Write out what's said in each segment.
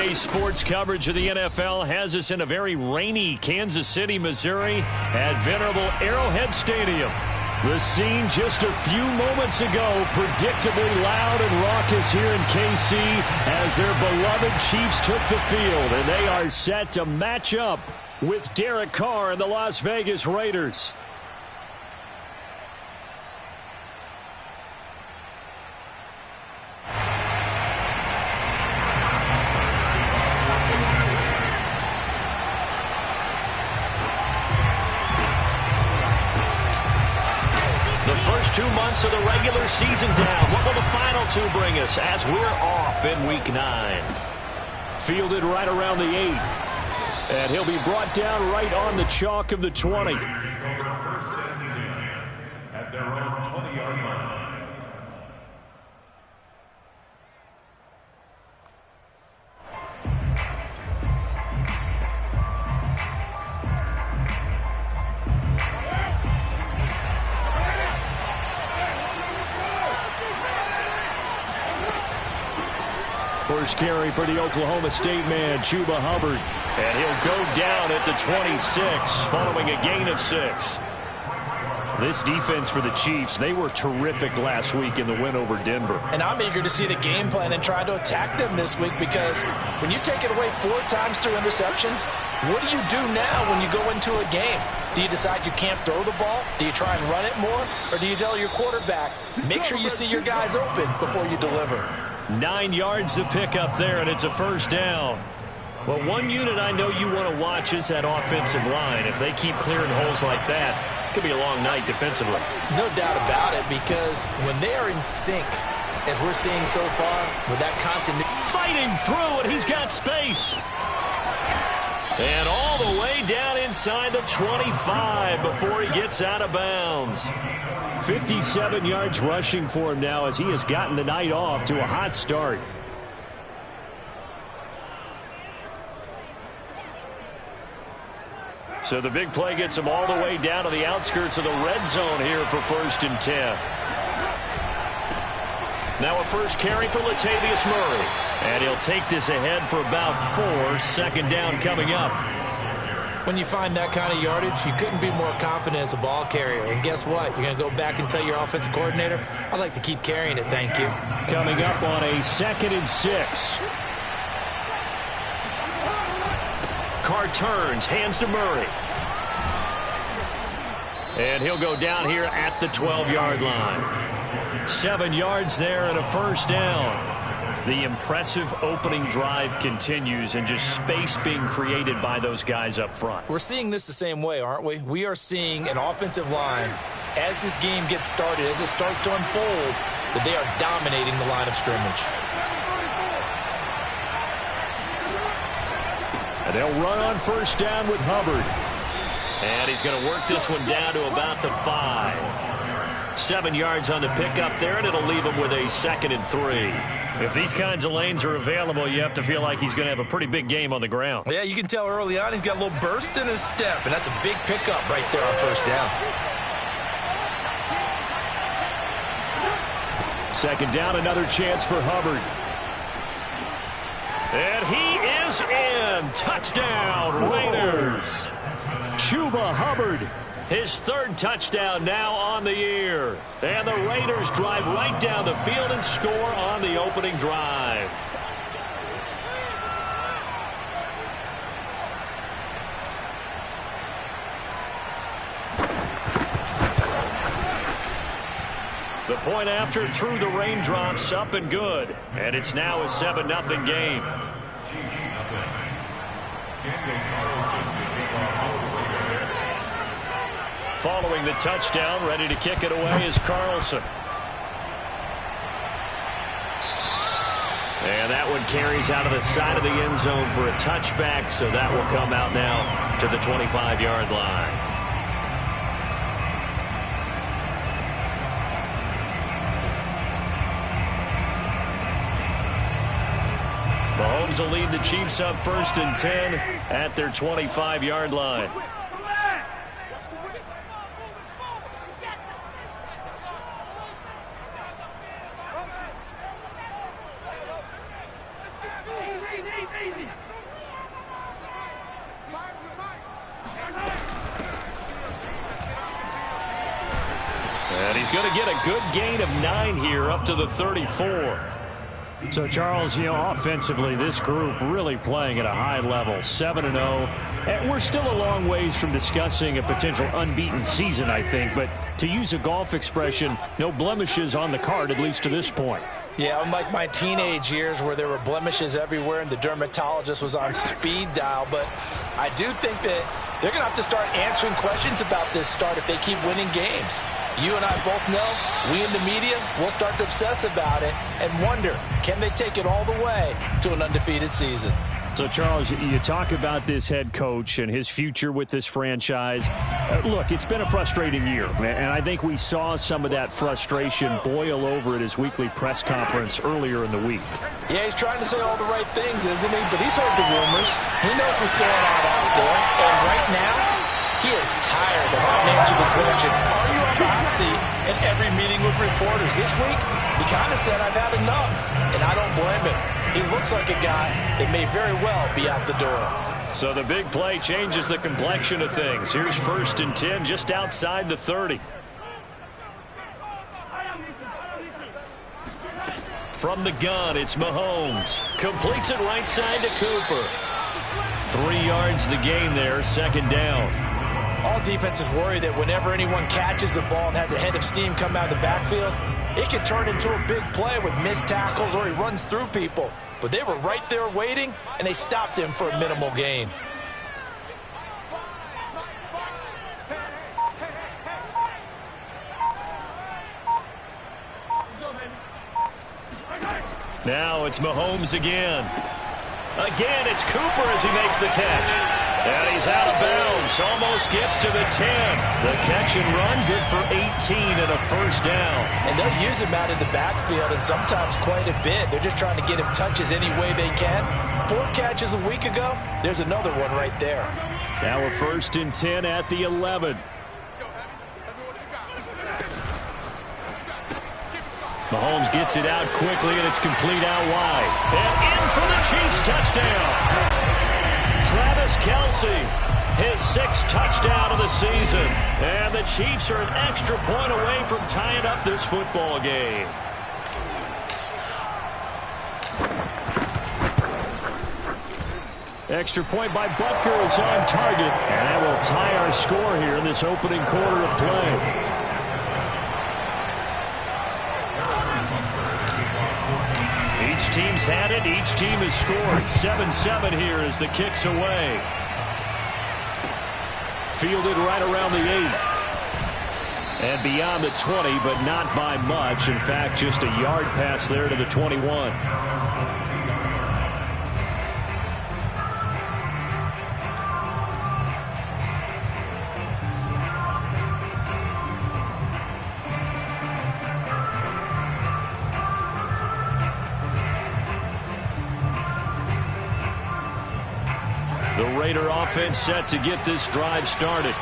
NBA sports coverage of the NFL has us in a very rainy Kansas City, Missouri at venerable Arrowhead Stadium. The scene just a few moments ago, predictably loud and raucous here in KC as their beloved Chiefs took the field, and they are set to match up with Derek Carr and the Las Vegas Raiders. The first 2 months of the regular season down. What will the final two bring us as we're off in Week 9? Fielded right around the 8. And he'll be brought down right on the chalk of the 20. At their own 20-yard line. First carry for the Oklahoma State man, Chuba Hubbard. And he'll go down at the 26, following a gain of 6. This defense for the Chiefs, they were terrific last week in the win over Denver. And I'm eager to see the game plan and try to attack them this week, because when you take it away 4 times through interceptions, what do you do now when you go into a game? Do you decide you can't throw the ball? Do you try and run it more? Or do you tell your quarterback, make sure you see your guys open before you deliver? 9 yards to pick up there, and it's a first down. Well, one unit I know you want to watch is that offensive line. If they keep clearing holes like that, it could be a long night defensively. No doubt about it, because when they are in sync, as we're seeing so far, with that continuity. Fighting through, and he's got space. And all the way down inside the 25 before he gets out of bounds. 57 yards rushing for him now as he has gotten the night off to a hot start. So the big play gets him all the way down to the outskirts of the red zone here for 1st and 10. Now a first carry for Latavius Murray. And he'll take this ahead for about 4. Second down coming up. When you find that kind of yardage, you couldn't be more confident as a ball carrier. And guess what? You're going to go back and tell your offensive coordinator, I'd like to keep carrying it, thank you. Coming up on a 2nd and 6. Carr turns, hands to Murray. And he'll go down here at the 12-yard line. 7 yards there and a first down. The impressive opening drive continues, and just space being created by those guys up front. We're seeing this the same way, aren't we? We are seeing an offensive line, as this game gets started, as it starts to unfold, that they are dominating the line of scrimmage. And they'll run on first down with Hubbard. And he's going to work this one down to about the 5. 7 yards on the pickup there, and it'll leave him with a 2nd and 3. If these kinds of lanes are available, you have to feel like he's going to have a pretty big game on the ground. Yeah, you can tell early on he's got a little burst in his step, and that's a big pickup right there on first down. 2nd down, another chance for Hubbard. And he is in. Touchdown, Raiders. Chuba Hubbard, his 3rd touchdown now on the year. And the Raiders drive right down the field and score on the opening drive. The point after through the raindrops, up and good. And it's now a 7-0 game. Following the touchdown, ready to kick it away is Carlson. And that one carries out of the side of the end zone for a touchback, so that will come out now to the 25-yard line. Mahomes will lead the Chiefs up 1st and 10 at their 25-yard line. going to get a good gain of 9 here up to the 34. So, Charles, offensively, this group really playing at a high level, 7-0. And we're still a long ways from discussing a potential unbeaten season, I think. But to use a golf expression, no blemishes on the card, at least to this point. Yeah, unlike my teenage years where there were blemishes everywhere and the dermatologist was on speed dial. But I do think that they're going to have to start answering questions about this start if they keep winning games. You and I both know, we in the media will start to obsess about it and wonder, can they take it all the way to an undefeated season? So, Charles, you talk about this head coach and his future with this franchise. Look, it's been a frustrating year, and I think we saw some of that frustration boil over at his weekly press conference earlier in the week. Yeah, he's trying to say all the right things, isn't he? But he's heard the rumors. He knows what's going on out there. And right now, he is tired of having to answer the question, are you on the hot seat in every meeting with reporters? This week, he kind of said, I've had enough, and I don't blame him. He looks like a guy that may very well be out the door. So the big play changes the complexion of things. Here's 1st and 10 just outside the 30. From the gun, it's Mahomes. Completes it right side to Cooper. 3 yards the gain there, 2nd down. All defenses worry that whenever anyone catches the ball and has a head of steam come out of the backfield, it can turn into a big play with missed tackles or he runs through people. But they were right there waiting, and they stopped him for a minimal gain. Now it's Mahomes again. Again, it's Cooper as he makes the catch. And he's out of bounds. Almost gets to the 10. The catch and run, good for 18 and a 1st down. And they'll use him out of the backfield, and sometimes quite a bit. They're just trying to get him touches any way they can. 4 catches a week ago. There's another one right there. Now a 1st and 10 at the 11. Mahomes gets it out quickly, and it's complete out wide. And in for the Chiefs touchdown. Travis Kelce, his 6th touchdown of the season. And the Chiefs are an extra point away from tying up this football game. Extra point by Butker is on target. And that will tie our score here in this opening quarter of play. Each team's had it. Each team has scored. 7-7 here as the kick's away. Fielded right around the 8. And beyond the 20, but not by much. In fact, just a yard pass there to the 21. The Raider offense set to get this drive started.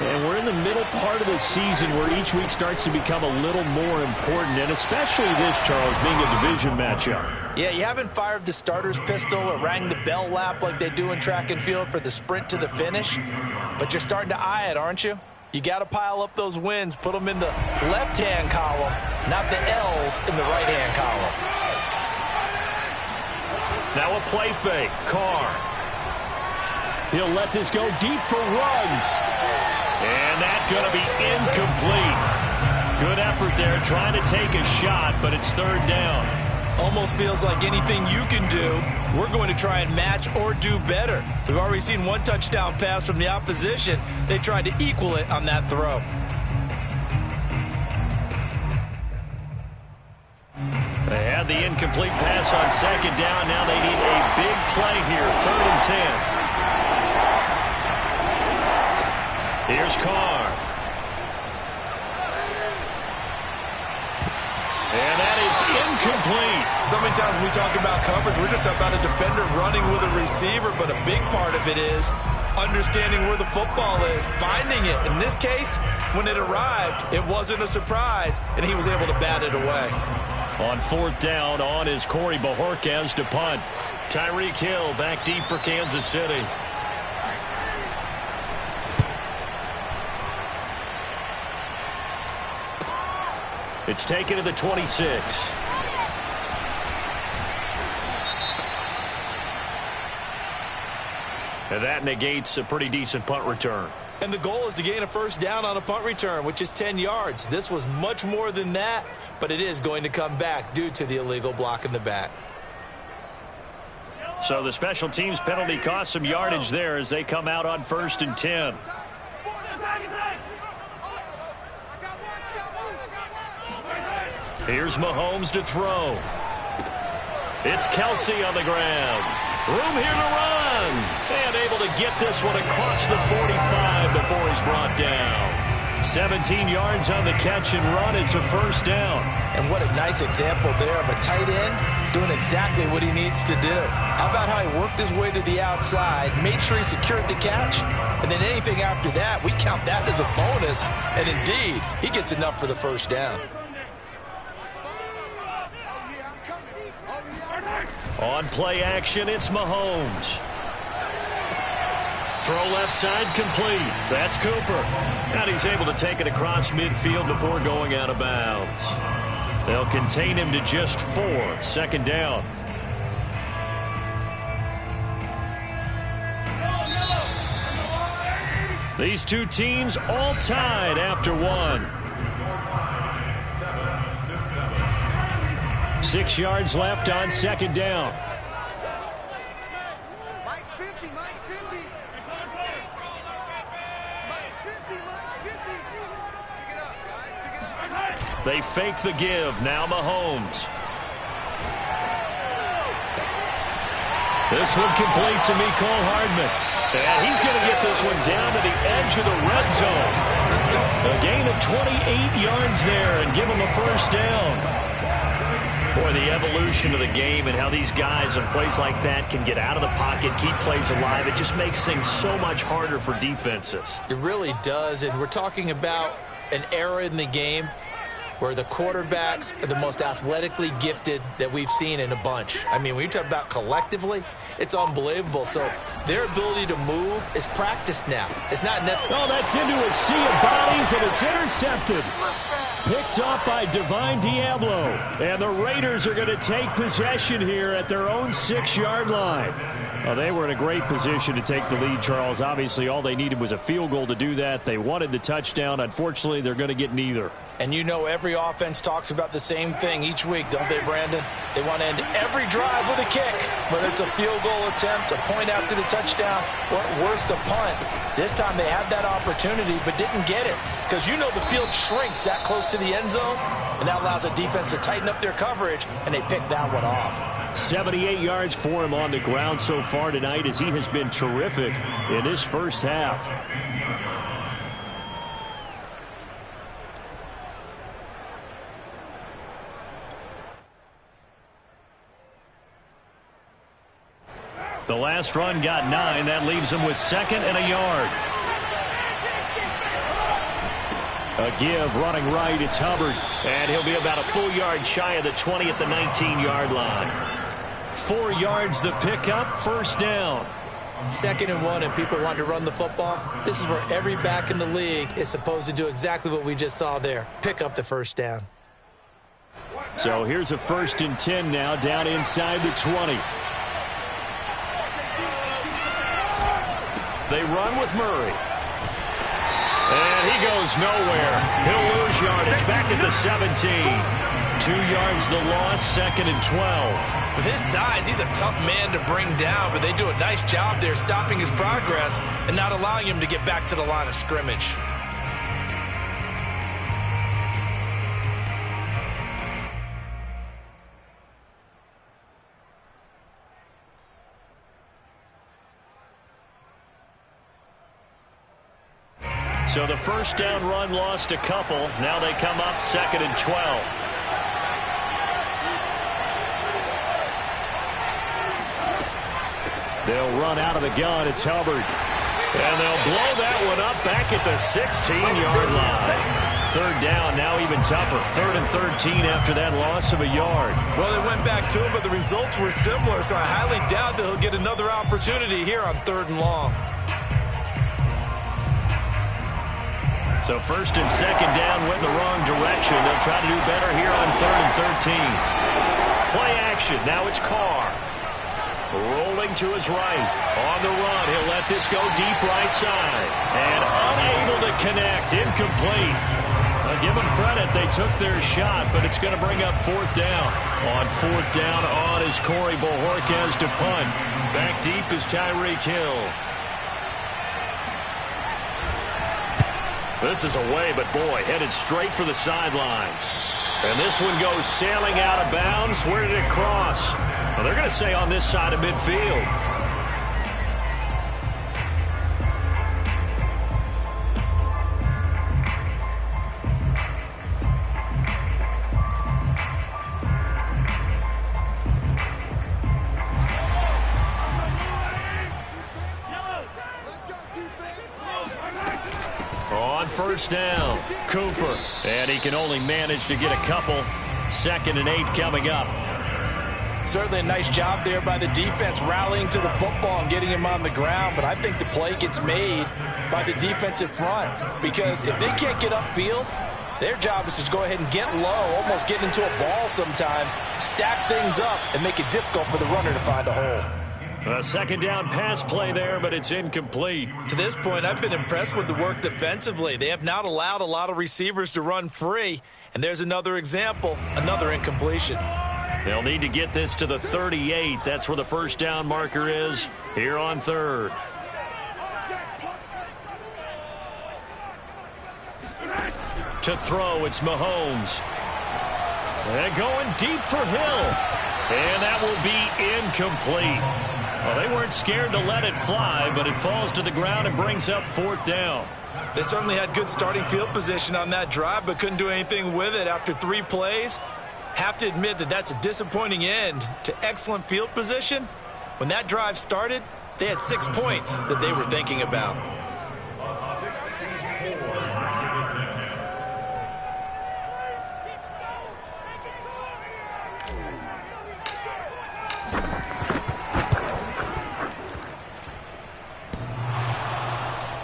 And we're in the middle part of the season where each week starts to become a little more important, and especially this, Charles, being a division matchup. Yeah, you haven't fired the starter's pistol or rang the bell lap like they do in track and field for the sprint to the finish, but you're starting to eye it, aren't you? You got to pile up those wins, put them in the left-hand column, not the L's in the right-hand column. Now a play fake. Carr. He'll let this go deep for Ruggs. And that's going to be incomplete. Good effort there trying to take a shot, but it's 3rd down. Almost feels like anything you can do, we're going to try and match or do better. We've already seen 1 touchdown pass from the opposition. They tried to equal it on that throw. They had the incomplete pass on 2nd down. Now they need a big play here, 3rd and 10. Here's Carr. And that is incomplete. So many times when we talk about coverage, we're just about a defender running with a receiver, but a big part of it is understanding where the football is, finding it. In this case, when it arrived, it wasn't a surprise, and he was able to bat it away. On 4th down, on is Corey Bajorquez to punt. Tyreek Hill back deep for Kansas City. It's taken to the 26. And that negates a pretty decent punt return. And the goal is to gain a first down on a punt return, which is 10 yards. This was much more than that, but it is going to come back due to the illegal block in the back. So the special teams penalty cost some yardage there as they come out on 1st and 10. Here's Mahomes to throw. It's Kelsey on the ground. Room here to run. And able to get this one across the 45 before he's brought down. 17 yards on the catch and run. It's a first down. And what a nice example there of a tight end doing exactly what he needs to do. How about how he worked his way to the outside, made sure he secured the catch, and then anything after that, we count that as a bonus. And indeed, he gets enough for the first down. On play action, it's Mahomes. Throw left side complete. That's Cooper. And he's able to take it across midfield before going out of bounds. They'll contain him to just 4. Second down. These two teams all tied after one. 6 yards left on second down. Mike's 50, Mike's 50. Mike's 50, Mike's 50. Pick it up, guys, pick it up. They fake the give. Now Mahomes. This one complete to Mecole Hardman. And he's going to get this one down to the edge of the red zone. A gain of 28 yards there and give him a first down. Boy, the evolution of the game and how these guys in plays like that can get out of the pocket, keep plays alive, it just makes things so much harder for defenses. It really does, and we're talking about an era in the game where the quarterbacks are the most athletically gifted that we've seen in a bunch. I mean, when you talk about collectively, it's unbelievable. So their ability to move is practiced now. It's not net. Oh, that's into a sea of bodies, and it's intercepted. Picked up by Divine Diablo. And the Raiders are going to take possession here at their own 6-yard line. Well, they were in a great position to take the lead, Charles. Obviously, all they needed was a field goal to do that. They wanted the touchdown. Unfortunately, they're going to get neither. And you know every offense talks about the same thing each week, don't they, Brandon? They want to end every drive with a kick, whether it's a field goal attempt, a point after the touchdown, or at worst, a punt. This time they had that opportunity but didn't get it because you know the field shrinks that close to the end zone, and that allows the defense to tighten up their coverage, and they picked that one off. 78 yards for him on the ground so far tonight as he has been terrific in his first half. The last run got 9. That leaves him with 2nd and a yard. A give running right. It's Hubbard. And he'll be about a full yard shy of the 20 at the 19-yard line. 4 yards the pickup. First down. 2nd and 1 and people want to run the football. This is where every back in the league is supposed to do exactly what we just saw there. Pick up the first down. So here's a 1st and 10 now down inside the 20. They run with Murray. And he goes nowhere. He'll lose yardage back at the 17. 2 yards the loss, 2nd and 12. With his size, he's a tough man to bring down, but they do a nice job there stopping his progress and not allowing him to get back to the line of scrimmage. So the first down run lost a couple. Now they come up 2nd and 12. They'll run out of the gun. It's Hubbard. And they'll blow that one up back at the 16-yard line. 3rd down, now even tougher. 3rd and 13 after that loss of a yard. Well, they went back to him, but the results were similar, so I highly doubt that he'll get another opportunity here on 3rd and long. So first and second down went in the wrong direction. They'll try to do better here on 3rd and 13. Play action. Now it's Carr. Rolling to his right. On the run. He'll let this go deep right side. And unable to connect. Incomplete. I'll give them credit. They took their shot, but it's going to bring up 4th down. On 4th down on is Corey Bojorquez to punt. Back deep is Tyreek Hill. This is away, but boy, headed straight for the sidelines. And this one goes sailing out of bounds. Where did it cross? Well, they're going to say on this side of midfield. On first down, Cooper. And he can only manage to get a couple. 2nd and 8 coming up. Certainly a nice job there by the defense rallying to the football and getting him on the ground. But I think the play gets made by the defensive front. Because if they can't get upfield, their job is to go ahead and get low, almost get into a ball sometimes, stack things up, and make it difficult for the runner to find a hole. A 2nd down pass play there, but it's incomplete. To this point, I've been impressed with the work defensively. They have not allowed a lot of receivers to run free. And there's another example, another incompletion. They'll need to get this to the 38. That's where the first down marker is here on 3rd. To throw, it's Mahomes. And going deep for Hill. And that will be incomplete. Well, they weren't scared to let it fly, but it falls to the ground and brings up 4th down. They certainly had good starting field position on that drive, but couldn't do anything with it after 3 plays. Have to admit that that's a disappointing end to excellent field position. When that drive started, they had 6 points that they were thinking about.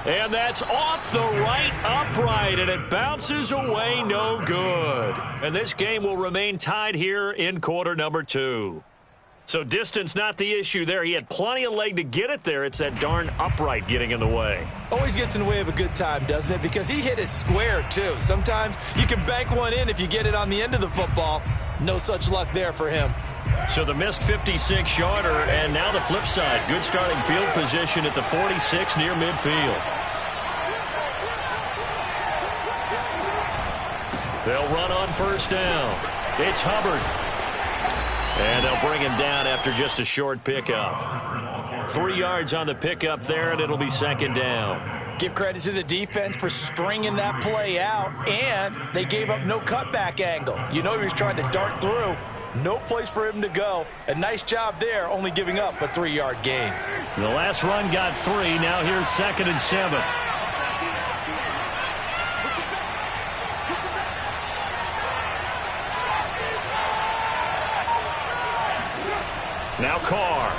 And that's off the right upright, and it bounces away no good. And this game will remain tied here in quarter number 2. So distance not the issue there. He had plenty of leg to get it there. It's that darn upright getting in the way. Always gets in the way of a good time, doesn't it? Because he hit it square, too. Sometimes you can bank one in if you get it on the end of the football. No such luck there for him. So the missed 56-yarder, and now the flip side. Good starting field position at the 46 near midfield. They'll run on first down. It's Hubbard. And they'll bring him down after just a short pickup. 3 yards on the pickup there, and it'll be 2nd down. Give credit to the defense for stringing that play out, and they gave up no cutback angle. You know he was trying to dart through. No place for him to go. A nice job there, only giving up a 3-yard gain. The last run got 3. Now here's 2nd and 7. Now Carr.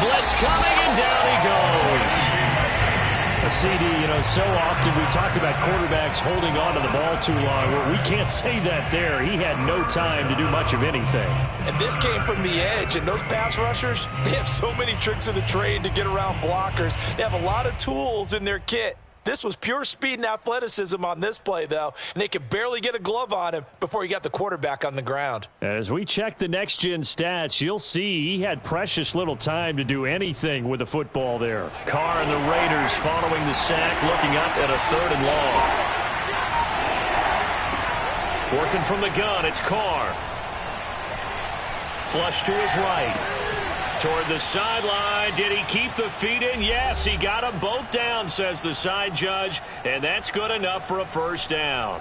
Blitz coming, and down he goes. CD, so often we talk about quarterbacks holding on to the ball too long. Well, we can't say that there. He had no time to do much of anything. And this came from the edge, and those pass rushers, they have so many tricks of the trade to get around blockers. They have a lot of tools in their kit. This was pure speed and athleticism on this play, though, and they could barely get a glove on him before he got the quarterback on the ground. As we check the next-gen stats, you'll see he had precious little time to do anything with the football there. Carr and the Raiders following the sack, looking up at a 3rd and long. Working from the gun, it's Carr. Flush to his right. Toward the sideline. Did he keep the feet in? Yes, he got them both down, says the side judge, and that's good enough for a first down.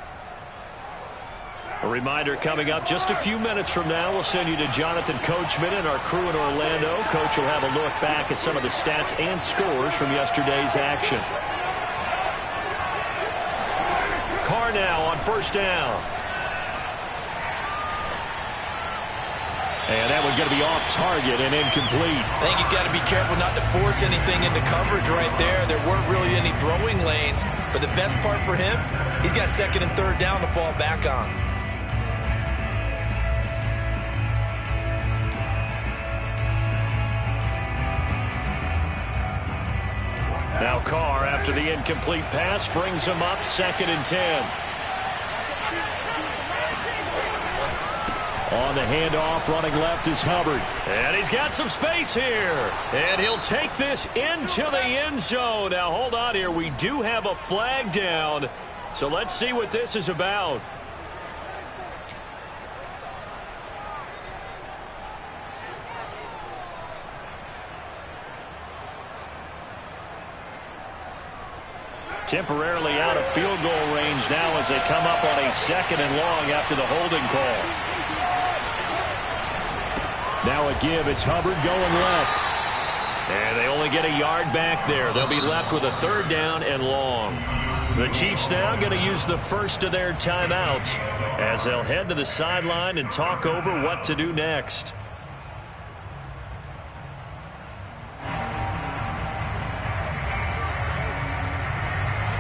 A reminder coming up just a few minutes from now. We'll send you to Jonathan Coachman and our crew in Orlando. Coach will have a look back at some of the stats and scores from yesterday's action. Carr now on first down. And that one's going to be off target and incomplete. I think he's got to be careful not to force anything into coverage right there. There weren't really any throwing lanes. But the best part for him, he's got second and third down to fall back on. Now Carr, after the incomplete pass, brings him up 2nd and 10. On the handoff, running left is Hubbard. And he's got some space here. And he'll take this into the end zone. Now, hold on here. We do have a flag down. So let's see what this is about. Temporarily out of field goal range now as they come up on a 2nd and long after the holding call. Now a give. It's Hubbard going left. And they only get a yard back there. They'll be left with a 3rd down and long. The Chiefs now going to use the first of their timeouts as they'll head to the sideline and talk over what to do next.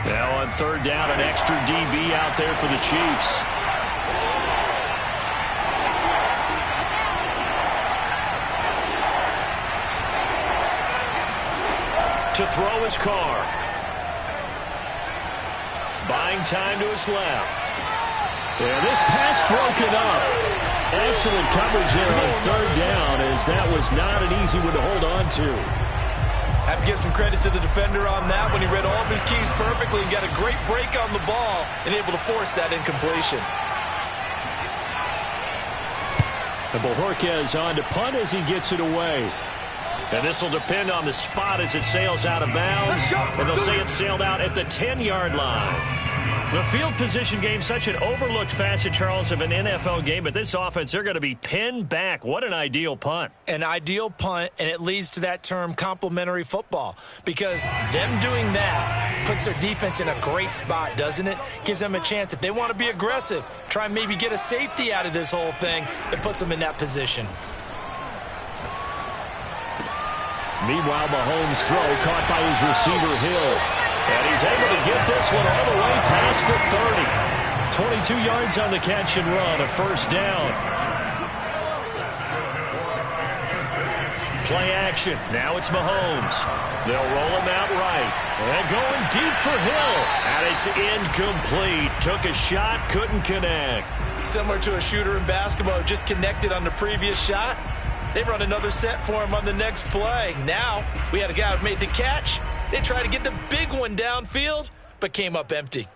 Now on 3rd down, an extra DB out there for the Chiefs. To throw his Carr. Buying time to his left. And this pass broken up. Excellent coverage there on 3rd down, as that was not an easy one to hold on to. Have to give some credit to the defender on that when he read all of his keys perfectly and got a great break on the ball and able to force that incompletion. And Bojorquez on to punt as he gets it away. And this will depend on the spot as it sails out of bounds. And they'll say it sailed out at the 10-yard line. The field position game, such an overlooked facet, Charles, of an NFL game. But this offense, they're going to be pinned back. What an ideal punt. An ideal punt, and it leads to that term complementary football. Because them doing that puts their defense in a great spot, doesn't it? Gives them a chance. If they want to be aggressive, try and maybe get a safety out of this whole thing, it puts them in that position. Meanwhile, Mahomes' throw caught by his receiver, Hill. And he's able to get this one all the way past the 30. 22 yards on the catch and run, a 1st down. Play action. Now it's Mahomes. They'll roll him out right. And going deep for Hill. And it's incomplete. Took a shot, couldn't connect. Similar to a shooter in basketball, just connected on the previous shot. They run another set for him on the next play. Now, we had a guy who made the catch. They tried to get the big one downfield, but came up empty.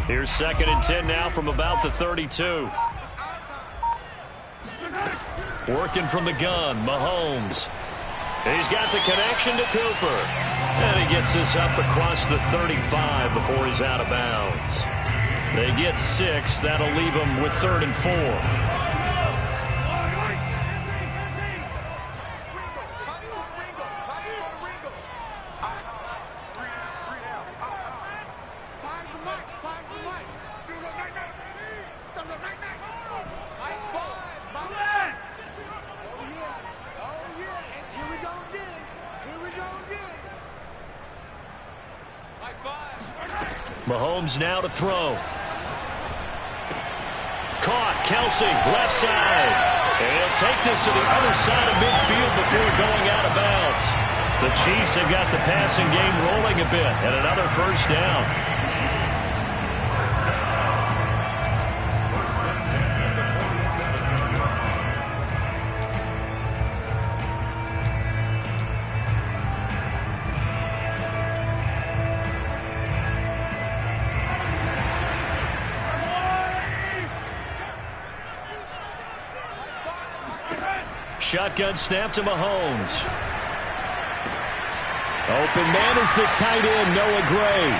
Here's 2nd and 10 now from about the 32. Working from the gun, Mahomes. He's got the connection to Cooper. And he gets this up across the 35 before he's out of bounds. They get 6. That'll leave them with 3rd and 4. Mahomes now to throw. Caught. Kelsey, left side. And he'll take this to the other side of midfield before going out of bounds. The Chiefs have got the passing game rolling a bit, and another 1st down. Shotgun snap to Mahomes. Open man is the tight end, Noah Gray.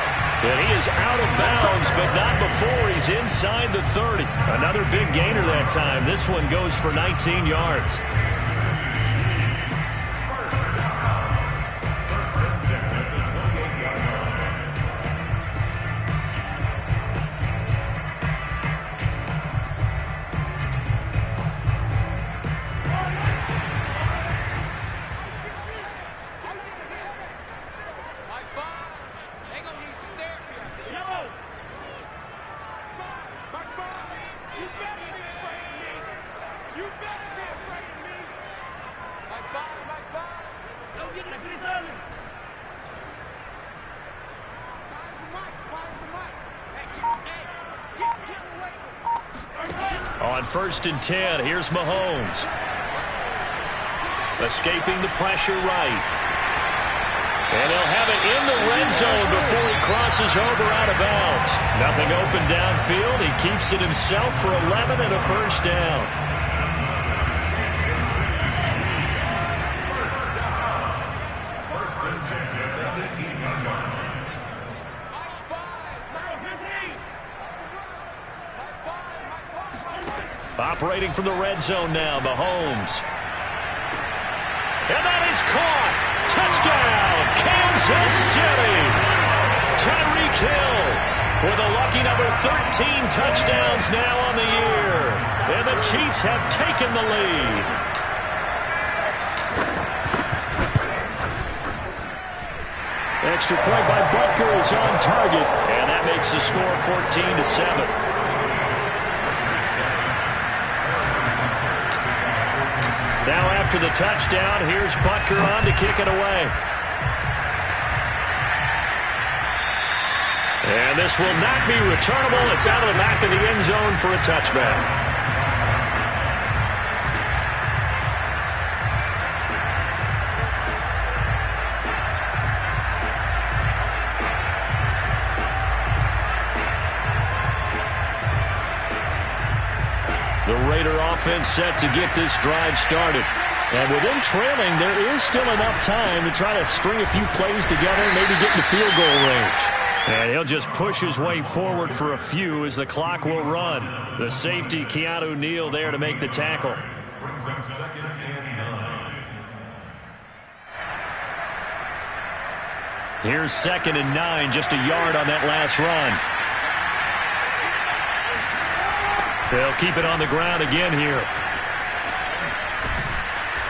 And he is out of bounds, but not before he's inside the 30. Another big gainer that time. This one goes for 19 yards. On 1st and 10, here's Mahomes. Escaping the pressure right. And he'll have it in the red zone before he crosses over out of bounds. Nothing open downfield. He keeps it himself for 11 and a first down. Operating from the red zone now, Mahomes. And that is caught. Touchdown, Kansas City. Tyreek Hill with a lucky number 13 touchdowns now on the year. And the Chiefs have taken the lead. Extra point by Butker is on target. And that makes the score 14-7. Now after the touchdown, here's Butker on to kick it away. And this will not be returnable. It's out of the back of the end zone for a touchback. The Raider offense set to get this drive started. And with them trailing, there is still enough time to try to string a few plays together and maybe get into field goal range. And he'll just push his way forward for a few as the clock will run. The safety, Keanu Neal, there to make the tackle. Brings up 2nd and 9. Here's 2nd and 9, just a yard on that last run. They'll keep it on the ground again here.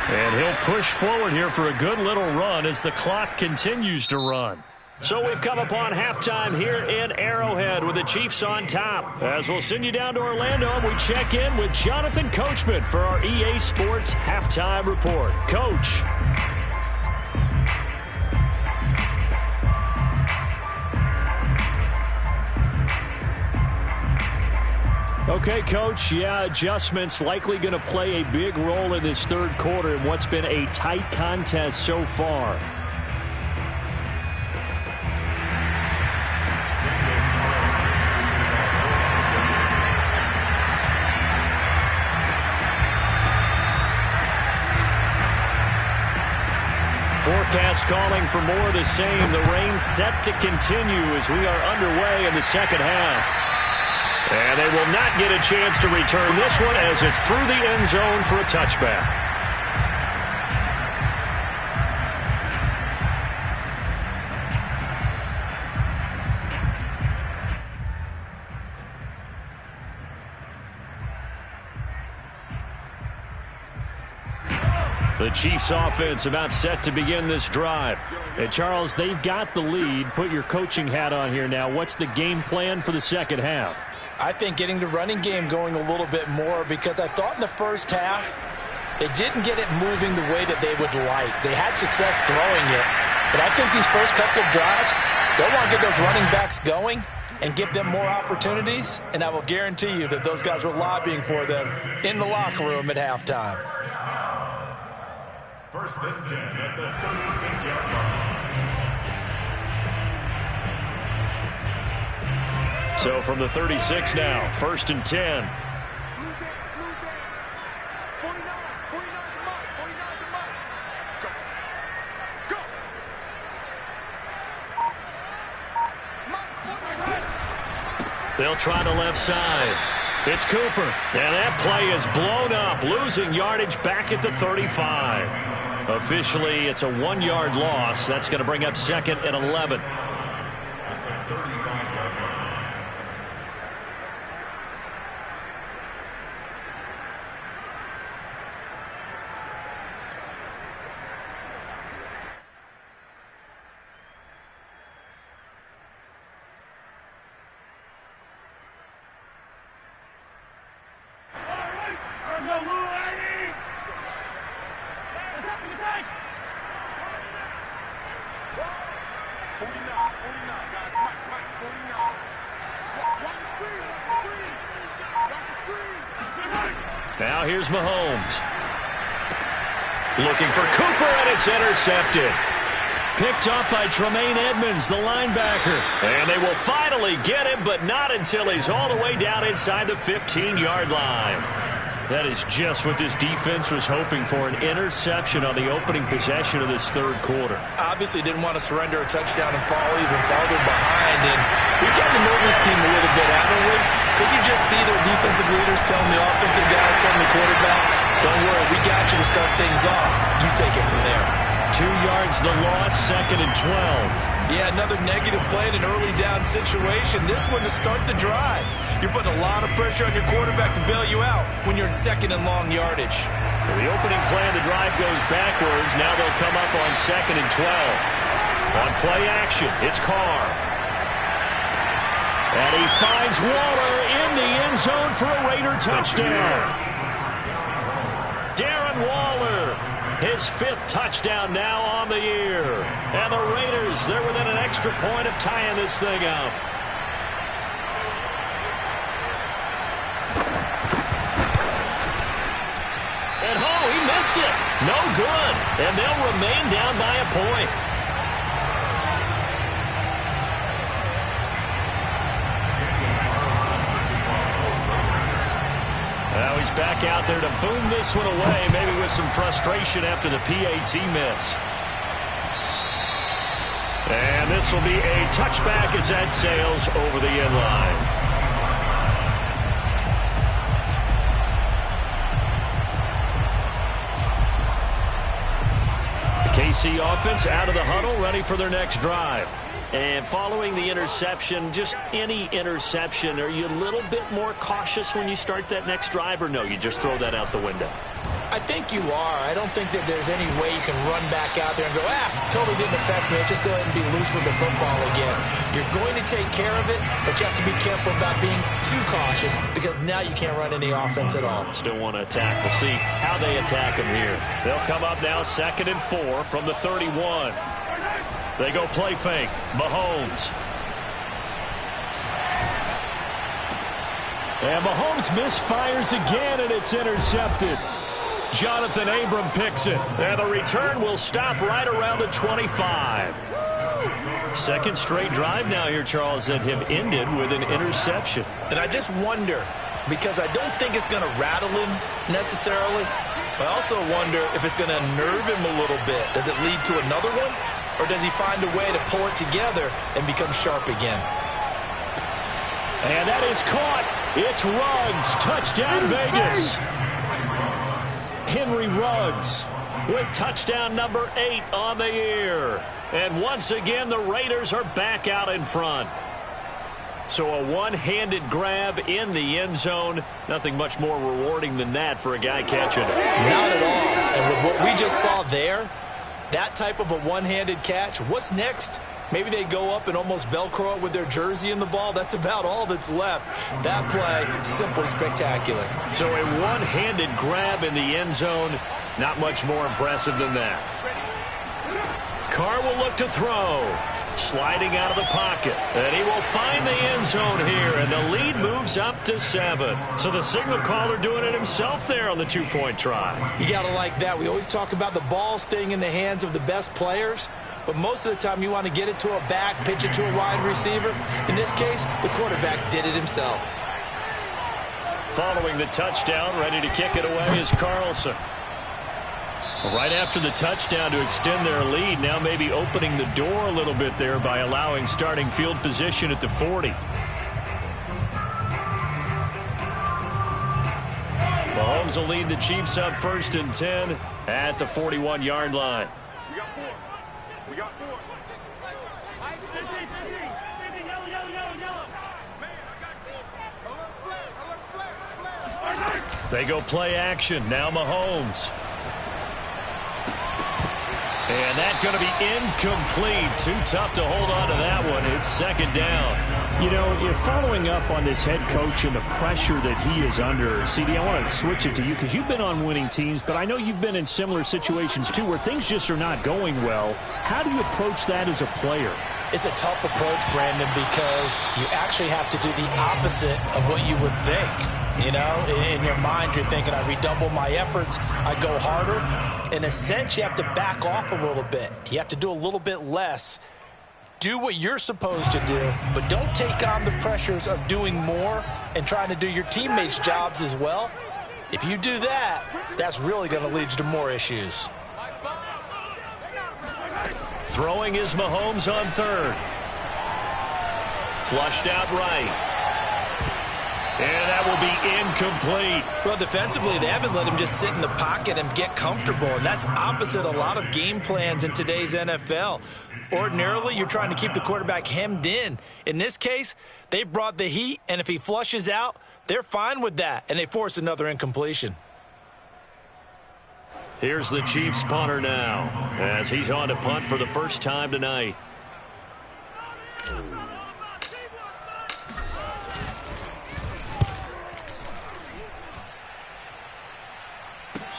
And he'll push forward here for a good little run as the clock continues to run. So we've come upon halftime here in Arrowhead with the Chiefs on top. As we'll send you down to Orlando, and we check in with Jonathan Coachman for our EA Sports Halftime Report. Coach. Okay, Coach, yeah, adjustments likely going to play a big role in this third quarter in what's been a tight contest so far. Forecast calling for more of the same. The rain set to continue as we are underway in the second half. And they will not get a chance to return this one as it's through the end zone for a touchback. The Chiefs offense about set to begin this drive. And Charles, they've got the lead. Put your coaching hat on here now. What's the game plan for the second half? I think getting the running game going a little bit more, because I thought in the first half they didn't get it moving the way that they would like. They had success throwing it, but I think these first couple of drives, they'll want to get those running backs going and give them more opportunities, and I will guarantee you that those guys were lobbying for them in the locker room at halftime. 1st and 10 at the 36-yard line. So from the 36 now, 1st and 10. They'll try the left side. It's Cooper. And that play is blown up, losing yardage back at the 35. Officially, it's a 1-yard loss. That's going to bring up 2nd and 11. Now here's Mahomes. Looking for Cooper, and it's intercepted. Picked off by Tremaine Edmonds, the linebacker. And they will finally get him, but not until he's all the way down inside the 15-yard line. That is just what this defense was hoping for, an interception on the opening possession of this third quarter. Obviously didn't want to surrender a touchdown and fall even farther behind. And we've gotten to know this team a little bit, haven't we? Could you just see their defensive leaders telling the offensive guys, telling the quarterback, don't worry, we got you to start things off. You take it from there. 2 yards the loss, 2nd and 12. Yeah, another negative play in an early down situation. This one to start the drive. You're putting a lot of pressure on your quarterback to bail you out when you're in 2nd and long yardage. So the opening play of the drive goes backwards. Now they'll come up on 2nd and 12. On play action, it's Carr. And he finds Waller in the end zone for a Raider touchdown. Darren Waller, his 5th touchdown now on the year. And the Raiders, they're within an extra point of tying this thing up. And he missed it. No good. And they'll remain down by a point. Now he's back out there to boom this one away, maybe with some frustration after the PAT miss. And this will be a touchback as that sails over the end line. The KC offense out of the huddle, ready for their next drive. And following the interception, just any interception, are you a little bit more cautious when you start that next drive, or no, you just throw that out the window? I think you are. I don't think that there's any way you can run back out there and go, totally didn't affect me. Let's just go ahead and be loose with the football again. You're going to take care of it, but you have to be careful about being too cautious because now you can't run any offense at all. Still want to attack. We'll see how they attack him here. They'll come up now 2nd and 4 from the 31. They go play fake. Mahomes. And Mahomes misfires again, and it's intercepted. Jonathan Abram picks it. And the return will stop right around the 25. 2nd straight drive now here, Charles, that have ended with an interception. And I just wonder, because I don't think it's going to rattle him necessarily, but I also wonder if it's going to unnerve him a little bit. Does it lead to another one? Or does he find a way to pull it together and become sharp again? And that is caught. It's Ruggs. Touchdown, Vegas. Henry Ruggs with touchdown number 8 on the year. And once again, the Raiders are back out in front. So a one-handed grab in the end zone. Nothing much more rewarding than that for a guy catching it. Not at all. And with what we just saw there, that type of a one-handed catch, what's next? Maybe they go up and almost Velcro it with their jersey in the ball. That's about all that's left. That play, simply spectacular. So a one-handed grab in the end zone, not much more impressive than that. Carr will look to throw. Sliding out of the pocket. And he will find the end zone here, and the lead moves up to 7. So the signal caller doing it himself there on the two-point try. You got to like that. We always talk about the ball staying in the hands of the best players, but most of the time you want to get it to a back, pitch it to a wide receiver. In this case, the quarterback did it himself. Following the touchdown, ready to kick it away is Carlson. Right after the touchdown to extend their lead, now maybe opening the door a little bit there by allowing starting field position at the 40. Mahomes will lead the Chiefs up 1st and 10 at the 41-yard line. We got 4. We got 4. They go play action. Now Mahomes. And that's going to be incomplete. Too tough to hold on to that one. It's 2nd down. You know, you're following up on this head coach and the pressure that he is under. CD, I want to switch it to you because you've been on winning teams, but I know you've been in similar situations too where things just are not going well. How do you approach that as a player? It's a tough approach, Brandon, because you actually have to do the opposite of what you would think. You know, in your mind, you're thinking, I redouble my efforts, I go harder. In a sense, you have to back off a little bit. You have to do a little bit less. Do what you're supposed to do, but don't take on the pressures of doing more and trying to do your teammates' jobs as well. If you do that, that's really going to lead you to more issues. Throwing is Mahomes on 3rd. Flushed out right. And that will be incomplete. Well, defensively, they haven't let him just sit in the pocket and get comfortable, and that's opposite a lot of game plans in today's NFL. Ordinarily, you're trying to keep the quarterback hemmed in. In this case, they brought the heat, and if he flushes out, they're fine with that, and they force another incompletion. Here's the Chiefs punter now as he's on to punt for the first time tonight.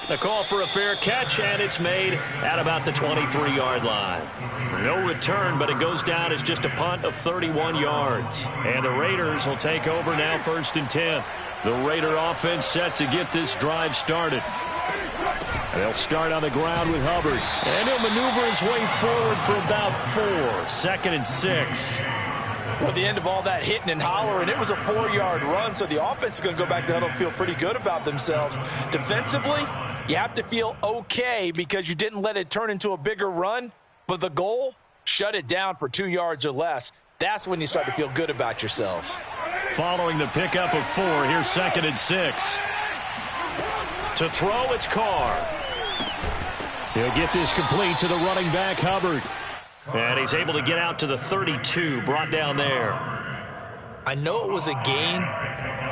A call for a fair catch, and it's made at about the 23-yard line. No return, but it goes down as just a punt of 31 yards. And the Raiders will take over now 1st and 10. The Raider offense set to get this drive started. And they'll start on the ground with Hubbard. And he'll maneuver his way forward for about 4. 2nd and 6. Well, at the end of all that hitting and hollering, it was a 4-yard run, so the offense is going to go back to huddle and feel pretty good about themselves. Defensively, you have to feel okay because you didn't let it turn into a bigger run, but the goal, shut it down for 2 yards or less. That's when you start to feel good about yourselves. Following the pickup of 4, here's 2nd and 6. To throw, it's Carr. He'll get this complete to the running back, Hubbard. And he's able to get out to the 32, brought down there. I know it was a gain,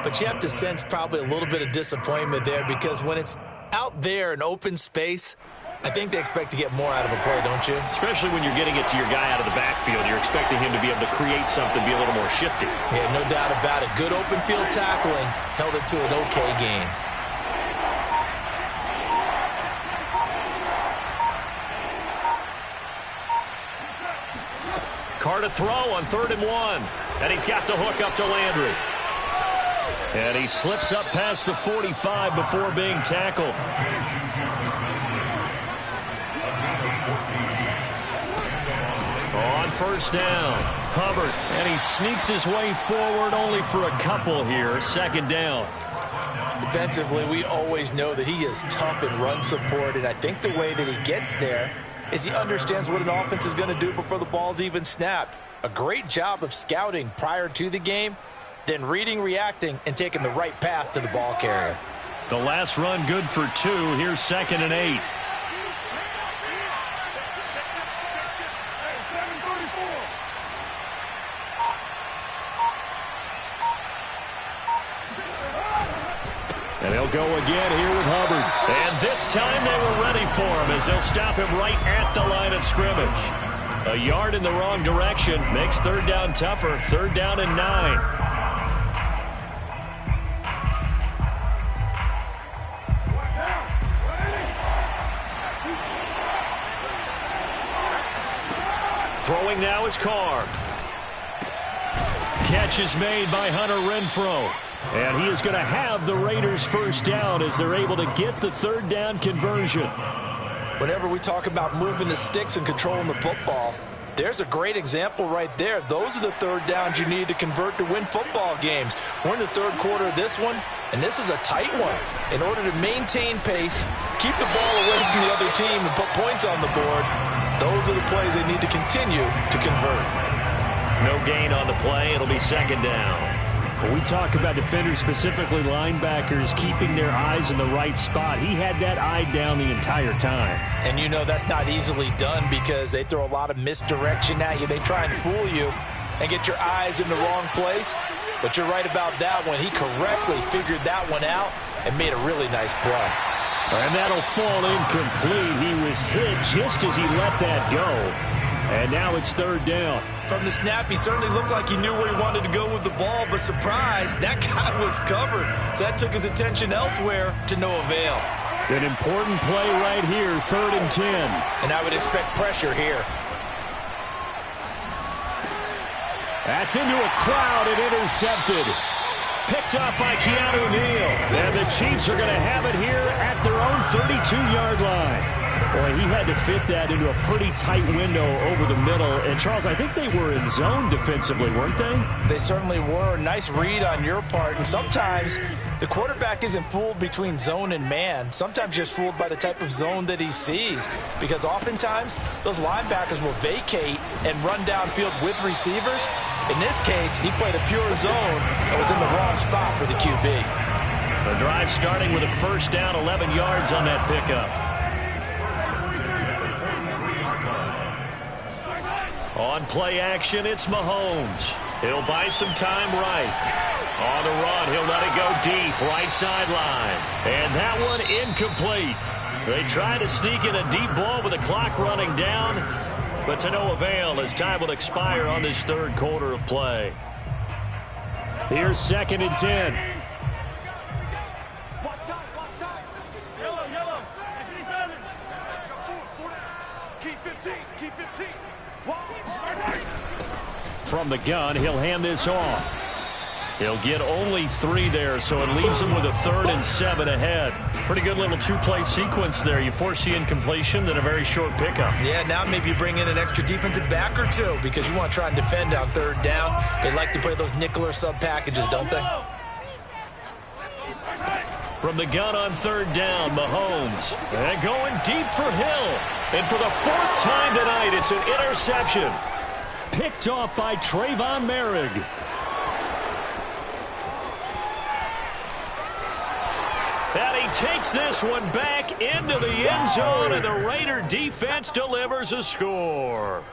but you have to sense probably a little bit of disappointment there because when it's out there in open space, I think they expect to get more out of a play, don't you? Especially when you're getting it to your guy out of the backfield. You're expecting him to be able to create something, be a little more shifty. Yeah, no doubt about it. Good open field tackling held it to an okay gain. Carr to throw on 3rd and 1. And he's got the hook up to Landry. And he slips up past the 45 before being tackled. On 1st down, Hubbard. And he sneaks his way forward only for a couple here. 2nd down. Defensively, we always know that he is tough in run support, and I think the way that he gets there is he understands what an offense is going to do before the ball's even snapped. A great job of scouting prior to the game, then reading, reacting, and taking the right path to the ball carrier. The last run good for 2. Here's 2nd and 8. And they'll go again here with Hubbard. And this time they were ready for him as they'll stop him right at the line of scrimmage. A yard in the wrong direction makes 3rd down tougher. 3rd down and 9. Throwing now is Carr. Catch is made by Hunter Renfrow. And he is going to have the Raiders' 1st down as they're able to get the 3rd down conversion. Whenever we talk about moving the sticks and controlling the football, there's a great example right there. Those are the 3rd downs you need to convert to win football games. We're in the 3rd quarter of this one, and this is a tight one. In order to maintain pace, keep the ball away from the other team, and put points on the board, those are the plays they need to continue to convert. No gain on the play. It'll be 2nd down. When we talk about defenders, specifically linebackers, keeping their eyes in the right spot, he had that eye down the entire time. And you know that's not easily done because they throw a lot of misdirection at you. They try and fool you and get your eyes in the wrong place. But you're right about that one. He correctly figured that one out and made a really nice play. And that'll fall incomplete. He was hit just as he let that go. And now it's third down. From the snap, he certainly looked like he knew where he wanted to go with the ball, but surprise, that guy was covered. So that took his attention elsewhere to no avail. An important play right here, 3rd and 10. And I would expect pressure here. That's into a crowd and intercepted. Picked off by Keanu Neal. And the Chiefs are going to have it here at their own 32-yard line. Boy, he had to fit that into a pretty tight window over the middle. And, Charles, I think they were in zone defensively, weren't they? They certainly were. Nice read on your part. And sometimes the quarterback isn't fooled between zone and man. Sometimes just fooled by the type of zone that he sees. Because oftentimes, those linebackers will vacate and run downfield with receivers. In this case, he played a pure zone and was in the wrong spot for the QB. The drive starting with a first down, 11 yards on that pickup. On play action, it's Mahomes. He'll buy some time right. On the run, he'll let it go deep, right sideline. And that one incomplete. They try to sneak in a deep ball with the clock running down, but to no avail as time will expire on this third quarter of play. Here's 2nd and 10. Keep 15. Keep 15. From the gun, he'll hand this off. He'll get only 3 there, so it leaves him with a 3rd and 7 ahead. Pretty good little two-play sequence there. You force the incompletion, then a very short pickup. Yeah, now maybe you bring in an extra defensive back or two because you want to try and defend on 3rd down. They like to play those nickel or sub packages, don't they? From the gun on 3rd down, Mahomes. And going deep for Hill. And for the 4th time tonight, it's an interception. Picked off by Trayvon Merrick. And he takes this one back into the end zone, and the Raider defense delivers a score.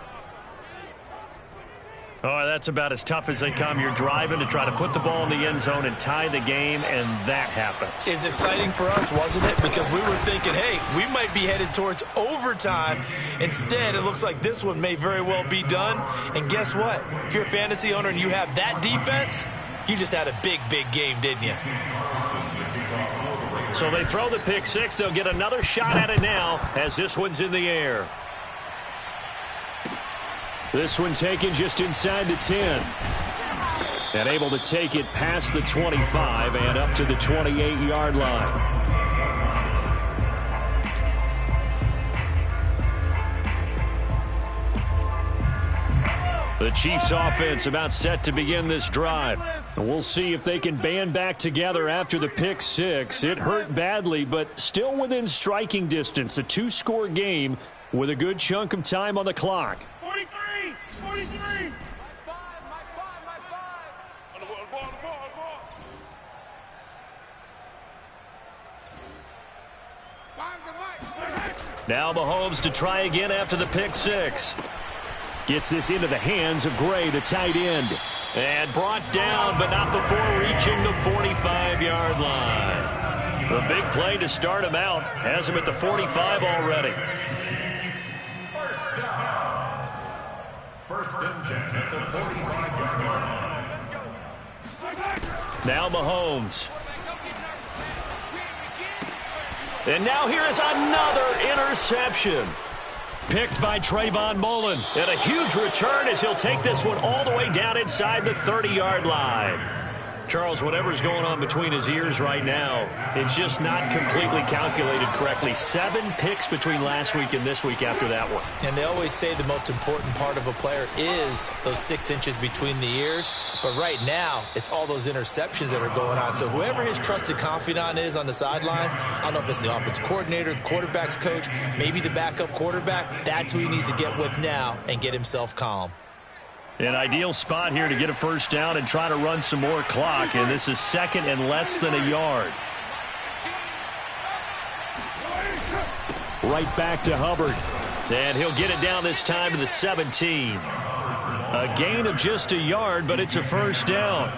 Oh, that's about as tough as they come. You're driving to try to put the ball in the end zone and tie the game, and that happens. It's exciting for us, wasn't it? Because we were thinking, hey, we might be headed towards overtime. Instead, it looks like this one may very well be done. And guess what? If you're a fantasy owner and you have that defense, you just had a big, big game, didn't you? So they throw the pick six. They'll get another shot at it now as this one's in the air. This one taken just inside the 10. And able to take it past the 25 and up to the 28-yard line. The Chiefs offense about set to begin this drive. We'll see if they can band back together after the pick six. It hurt badly, but still within striking distance. A 2-score game with a good chunk of time on the clock. 43. Now Mahomes to try again after the pick six. Gets this into the hands of Gray, the tight end. And brought down, but not before reaching the 45-yard line. The big play to start him out. Has him at the 45 already. First and 10 at the 45-yard line. Now Mahomes. And now here is another interception. Picked by Trayvon Mullen. And a huge return as he'll take this one all the way down inside the 30-yard line. Charles, whatever's going on between his ears right now, it's just not completely calculated correctly. 7 picks between last week and this week after that one. And they always say the most important part of a player is those 6 inches between the ears. But right now, it's all those interceptions that are going on. So whoever his trusted confidant is on the sidelines, I don't know if it's the offensive coordinator, the quarterback's coach, maybe the backup quarterback, that's who he needs to get with now and get himself calm. An ideal spot here to get a first down and try to run some more clock, and this is second and less than a yard. Right back to Hubbard. And he'll get it down this time to the 17. A gain of just a yard, but it's a first down.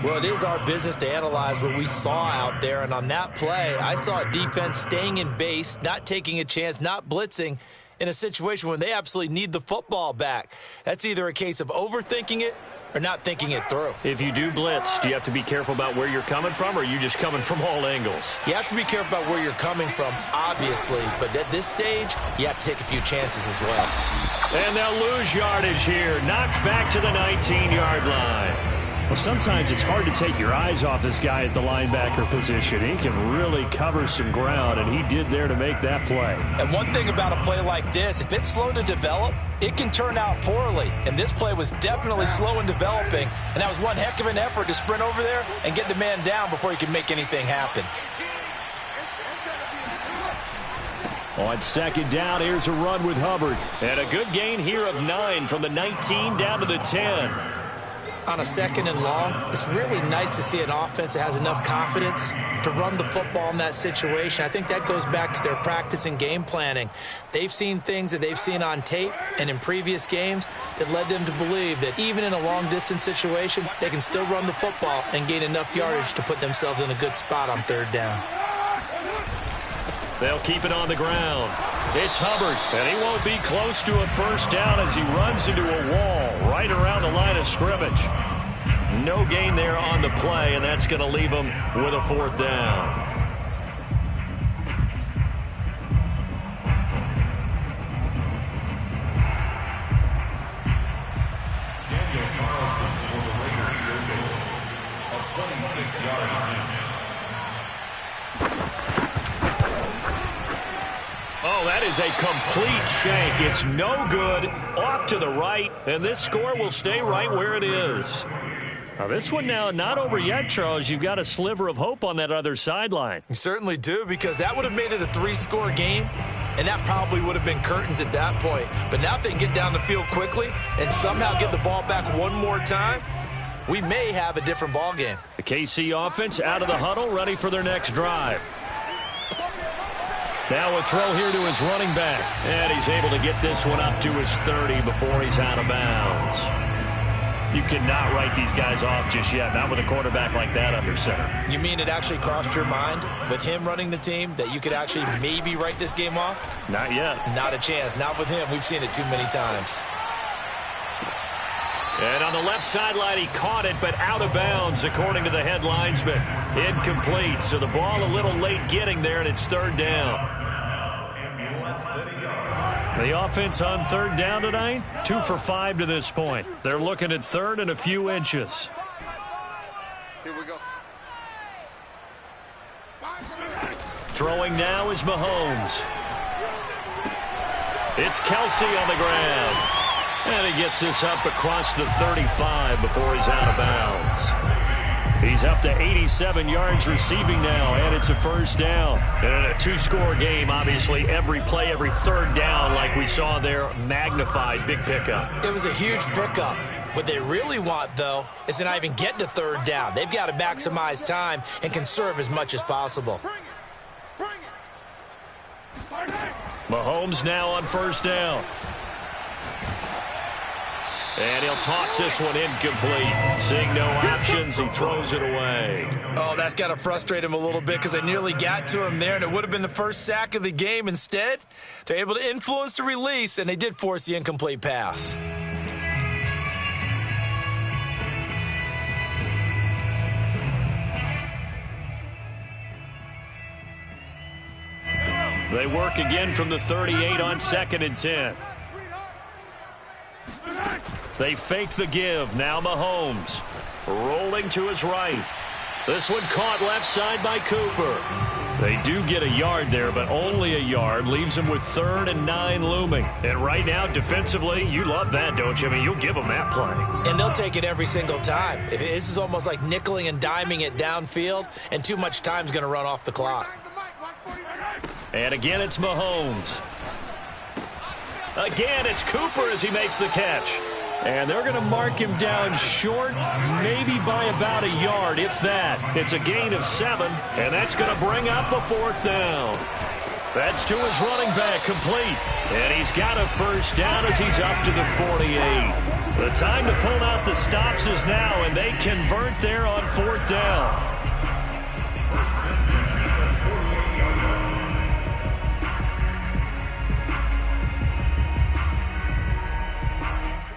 Well, it is our business to analyze what we saw out there, and on that play, I saw a defense staying in base, not taking a chance, not blitzing in a situation when they absolutely need the football back. That's either a case of overthinking it or not thinking it through. If you do blitz, do you have to be careful about where you're coming from, or are you just coming from all angles? You have to be careful about where you're coming from, obviously, but at this stage, you have to take a few chances as well. And they'll lose yardage here, knocked back to the 19-yard line. Well, sometimes it's hard to take your eyes off this guy at the linebacker position. He can really cover some ground, and he did there to make that play. And one thing about a play like this, if it's slow to develop, it can turn out poorly. And this play was definitely slow in developing, and that was one heck of an effort to sprint over there and get the man down before he could make anything happen. On second down, here's a run with Hubbard. And a good gain here of 9 from the 19 down to the 10. On a second and long, it's really nice to see an offense that has enough confidence to run the football in that situation. I think that goes back to their practice and game planning. They've seen things that they've seen on tape and in previous games that led them to believe that even in a long-distance situation, they can still run the football and gain enough yardage to put themselves in a good spot on third down. They'll keep it on the ground. It's Hubbard, and he won't be close to a first down as he runs into a wall right around the line of scrimmage. No gain there on the play, and that's going to leave him with a fourth down. Daniel Carlson for the Raiders field goal of 26 yards. Oh, that is a complete shank. It's no good. Off to the right, and this score will stay right where it is. Now, this one now not over yet, Charles. You've got a sliver of hope on that other sideline. You certainly do, because that would have made it a 3-score game, and that probably would have been curtains at that point. But now if they can get down the field quickly and somehow get the ball back one more time, we may have a different ball game. The KC offense out of the huddle, ready for their next drive. Now a throw here to his running back. And he's able to get this one up to his 30 before he's out of bounds. You cannot write these guys off just yet, not with a quarterback like that under center. You mean it actually crossed your mind with him running the team that you could actually maybe write this game off? Not yet. Not a chance. Not with him. We've seen it too many times. And on the left sideline, he caught it, but out of bounds, according to the head linesman. Incomplete, so the ball a little late getting there, and it's third down. The offense on third down tonight, 2 for 5 to this point. They're looking at third and a few inches. Here we go. Throwing now is Mahomes. It's Kelsey on the ground. And he gets this up across the 35 before he's out of bounds. He's up to 87 yards receiving now, and it's a first down. And in a 2-score game, obviously, every play, every third down, like we saw there, magnified, big pickup. It was a huge pickup. What they really want, though, is to not even get to third down. They've got to maximize time and conserve as much as possible. Mahomes now on first down. And he'll toss this one incomplete. Seeing no options, he throws it away. Oh, that's got to frustrate him a little bit because they nearly got to him there, and it would have been the first sack of the game. Instead, they're able to influence the release, and they did force the incomplete pass. They work again from the 38 on second and 10. They fake the give. Now Mahomes rolling to his right. This one caught left side by Cooper. They do get a yard there, but only a yard. Leaves them with 3rd and 9 looming. And right now, defensively, you love that, don't you? I mean, you'll give them that play. And they'll take it every single time. This is almost like nickeling and diming it downfield, and too much time's going to run off the clock. And again, it's Mahomes. Again, it's Cooper as he makes the catch. And they're going to mark him down short, maybe by about a yard, if that. It's a gain of 7, and that's going to bring up a 4th down. That's to his running back, complete. And he's got a first down as he's up to the 48. The time to pull out the stops is now, and they convert there on 4th down.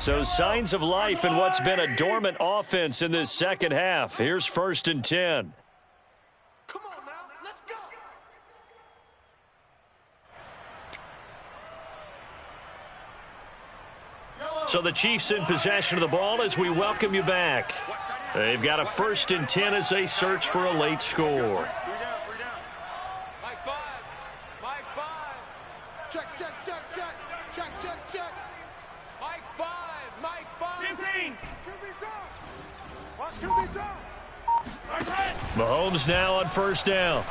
So signs of life in what's been a dormant offense in this second half. Here's 1st and 10. Come on now, let's go. So the Chiefs in possession of the ball as we welcome you back. They've got a 1st and 10 as they search for a late score. 3 down. Mike 5. Mike 5. Check. Mike 5. Mike 5. 15. QB drop. Mahomes now on 1st down.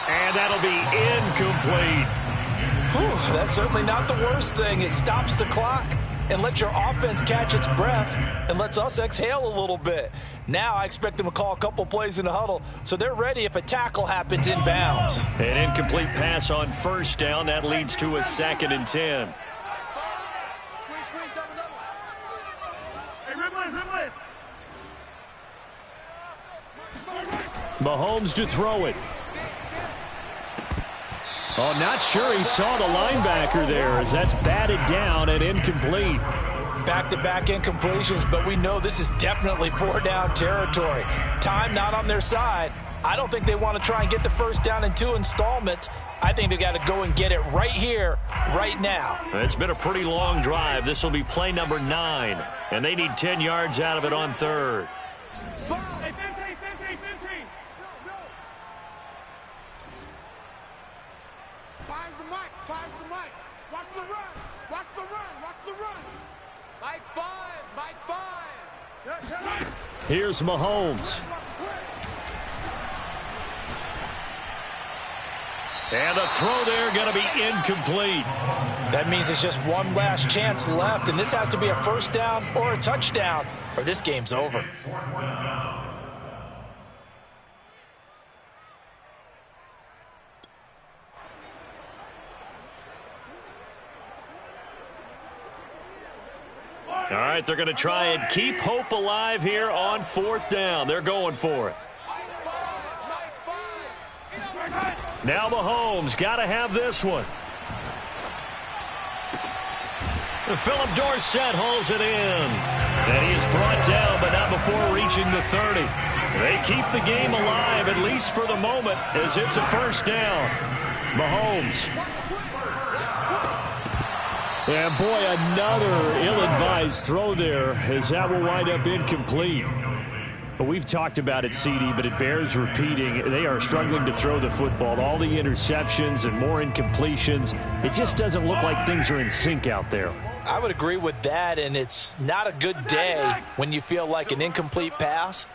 And that'll be incomplete. Whew, that's certainly not the worst thing. It stops the clock and lets your offense catch its breath and lets us exhale a little bit. Now I expect them to call a couple plays in the huddle so they're ready if a tackle happens inbounds. An incomplete pass on 1st down. That leads to a 2nd and 10. Squeeze, double. Hey, Rimlin. Mahomes to throw it. Oh, not sure he saw the linebacker there as that's batted down and incomplete. Back-to-back incompletions, but we know this is definitely 4-down territory. Time not on their side. I don't think they want to try and get the first down in 2 installments. I think they got to go and get it right here, right now. It's been a pretty long drive. This will be play number 9, and they need 10 yards out of it on 3rd. Hey, 15. Fire's the mic. Watch the run. Mike 5. Here's Mahomes. And the throw there going to be incomplete. That means it's just one last chance left, and this has to be a first down or a touchdown, or this game's over. All right, they're going to try and keep hope alive here on 4th down. They're going for it. Now Mahomes got to have this one. Philip Dorsett hauls it in. And he is brought down, but not before reaching the 30. They keep the game alive, at least for the moment, as it's a first down. Mahomes. And boy, another ill-advised throw there as that will wind up incomplete. But we've talked about it, CD, but it bears repeating. They are struggling to throw the football. All the interceptions and more incompletions. It just doesn't look like things are in sync out there. I would agree with that, and it's not a good day when you feel like an incomplete pass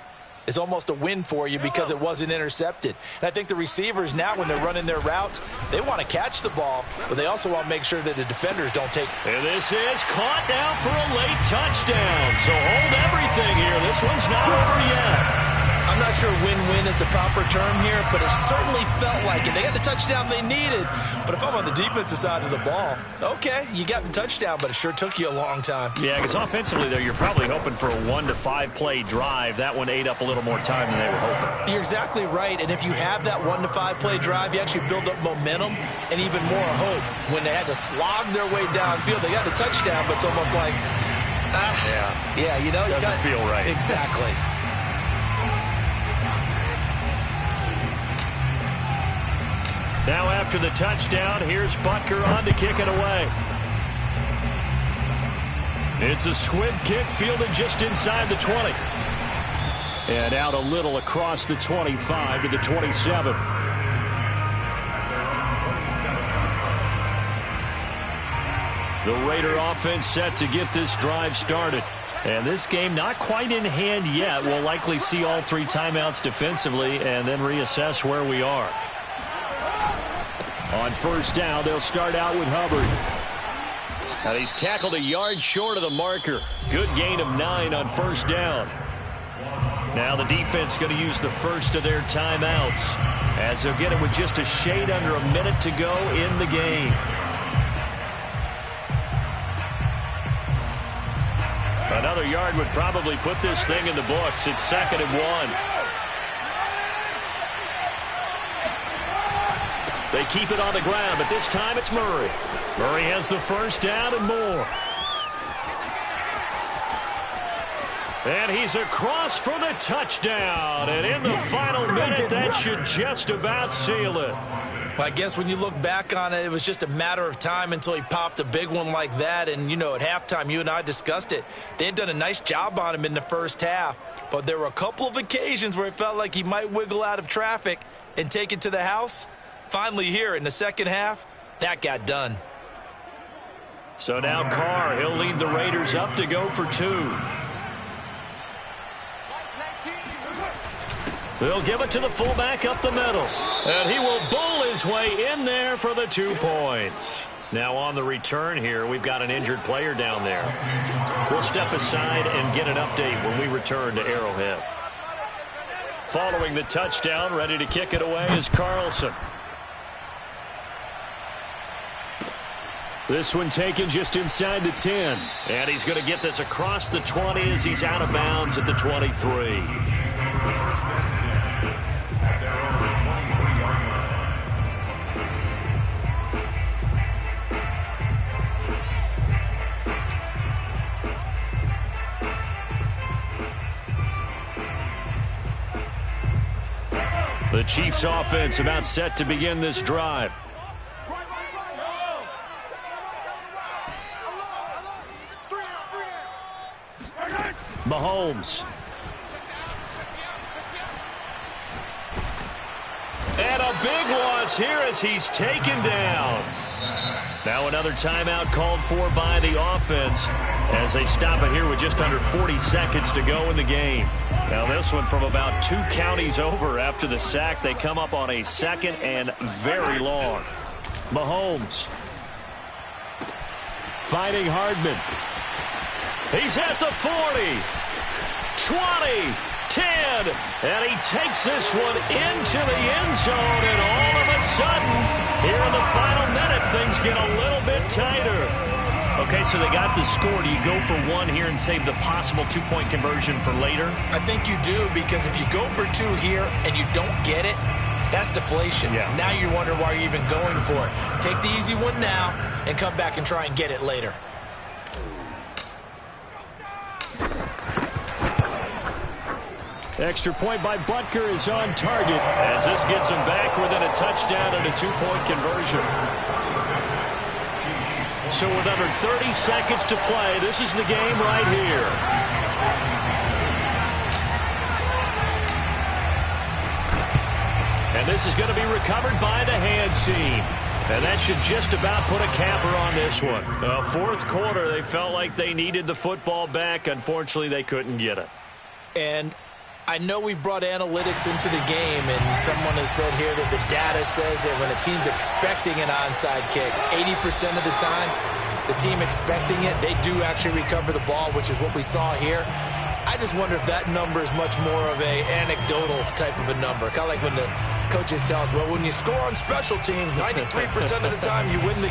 is almost a win for you because it wasn't intercepted. And I think the receivers now, when they're running their routes, they want to catch the ball, but they also want to make sure that the defenders don't take. And this is caught now for a late touchdown. So hold everything here. This one's not over yet. I'm not sure win-win is the proper term here, but it certainly felt like it. They got the touchdown they needed, but if I'm on the defensive side of the ball, okay, you got the touchdown, but it sure took you a long time. Yeah, because offensively, though, you're probably hoping for a 1 to 5 play drive. That one ate up a little more time than they were hoping. You're exactly right, and if you have that 1 to 5 play drive, you actually build up momentum and even more hope. When they had to slog their way downfield, they got the touchdown, but it's almost like, yeah, you know. Doesn't feel right. Exactly. Now after the touchdown, here's Butker on to kick it away. It's a squib kick fielded just inside the 20. And out a little across the 25 to the 27. The Raider offense set to get this drive started. And this game not quite in hand yet. We'll likely see all 3 timeouts defensively and then reassess where we are. On first down, they'll start out with Hubbard. And he's tackled a yard short of the marker. Good gain of 9 on first down. Now the defense going to use the first of their timeouts as they'll get it with just a shade under a minute to go in the game. Another yard would probably put this thing in the books. It's 2nd and 1. They keep it on the ground, but this time it's Murray. Murray has the first down and more. And he's across for the touchdown. And in the final minute, that should just about seal it. Well, I guess when you look back on it, it was just a matter of time until he popped a big one like that. And, you know, at halftime, you and I discussed it. They had done a nice job on him in the first half. But there were a couple of occasions where it felt like he might wiggle out of traffic and take it to the house. Finally here in the second half, that got done. So now Carr, he'll lead the Raiders up to go for 2. They'll give it to the fullback up the middle. And he will bowl his way in there for the 2 points. Now on the return here, we've got an injured player down there. We'll step aside and get an update when we return to Arrowhead. Following the touchdown, ready to kick it away is Carlson. This one taken just inside the 10. And he's going to get this across the 20 as he's out of bounds at the 23. The Chiefs offense about set to begin this drive. Mahomes. And a big loss here as he's taken down. Now another timeout called for by the offense as they stop it here with just under 40 seconds to go in the game. Now this one from about 2 counties over after the sack. They come up on a 2nd and very long. Mahomes. Finding Hardman. He's at the 40. 20, 10, and he takes this one into the end zone, and all of a sudden, here in the final minute, things get a little bit tighter. Okay, so they got the score. Do you go for 1 here and save the possible 2-point conversion for later? I think you do, because if you go for 2 here and you don't get it, that's deflation. Yeah. Now you're wondering why you're even going for it. Take the easy one now and come back and try and get it later. Extra point by Butker is on target as this gets him back within a touchdown and a 2-point conversion. So with under 30 seconds to play, this is the game right here. And this is going to be recovered by the hands team. And that should just about put a capper on this one. Fourth quarter, they felt like they needed the football back. Unfortunately, they couldn't get it. And I know we've brought analytics into the game, and someone has said here that the data says that when a team's expecting an onside kick, 80% of the time, the team expecting it, they do actually recover the ball, which is what we saw here. I just wonder if that number is much more of a anecdotal type of a number. Kind of like when the coaches tell us, well, when you score on special teams, 93% of the time you win the